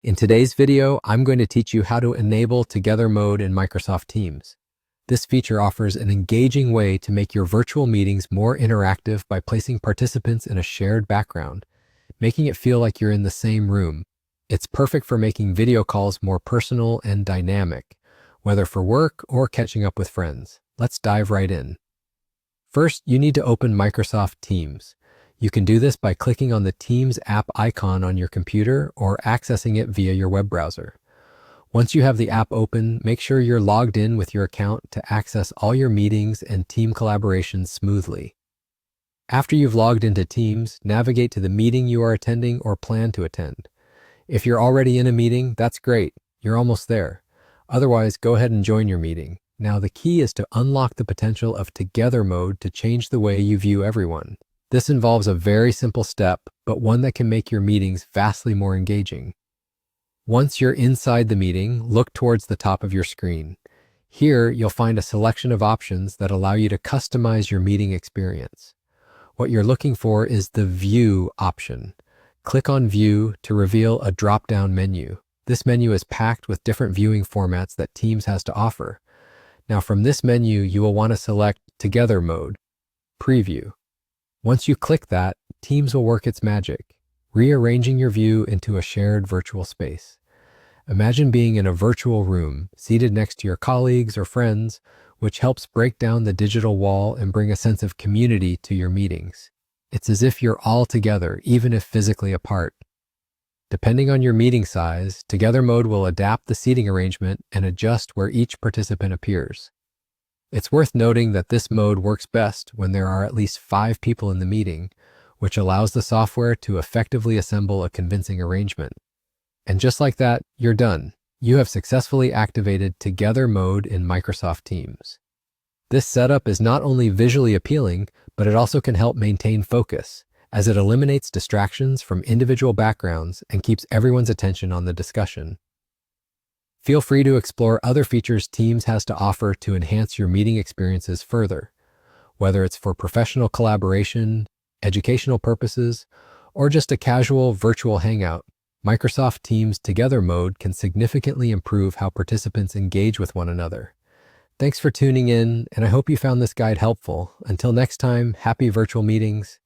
In today's video, I'm going to teach you how to enable Together Mode in Microsoft Teams. This feature offers an engaging way to make your virtual meetings more interactive by placing participants in a shared background, making it feel like you're in the same room. It's perfect for making video calls more personal and dynamic, whether for work or catching up with friends. Let's dive right in. First, you need to open Microsoft Teams. You can do this by clicking on the Teams app icon on your computer or accessing it via your web browser. Once you have the app open, make sure you're logged in with your account to access all your meetings and team collaborations smoothly. After you've logged into Teams, navigate to the meeting you are attending or plan to attend. If you're already in a meeting, that's great. You're almost there. Otherwise, go ahead and join your meeting. Now, the key is to unlock the potential of Together Mode to change the way you view everyone. This involves a very simple step, but one that can make your meetings vastly more engaging. Once you're inside the meeting, look towards the top of your screen. Here, you'll find a selection of options that allow you to customize your meeting experience. What you're looking for is the View option. Click on View to reveal a drop-down menu. This menu is packed with different viewing formats that Teams has to offer. Now, from this menu, you will want to select Together Mode, Preview. Once you click that, Teams will work its magic, rearranging your view into a shared virtual space. Imagine being in a virtual room, seated next to your colleagues or friends, which helps break down the digital wall and bring a sense of community to your meetings. It's as if you're all together, even if physically apart. Depending on your meeting size, Together Mode will adapt the seating arrangement and adjust where each participant appears. It's worth noting that this mode works best when there are at least 5 people in the meeting, which allows the software to effectively assemble a convincing arrangement. And just like that, you're done. You have successfully activated Together Mode in Microsoft Teams. This setup is not only visually appealing, but it also can help maintain focus, as it eliminates distractions from individual backgrounds and keeps everyone's attention on the discussion. Feel free to explore other features Teams has to offer to enhance your meeting experiences further, whether it's for professional collaboration, educational purposes, or just a casual virtual hangout. Microsoft Teams Together Mode can significantly improve how participants engage with one another. Thanks for tuning in, and I hope you found this guide helpful. Until next time, happy virtual meetings.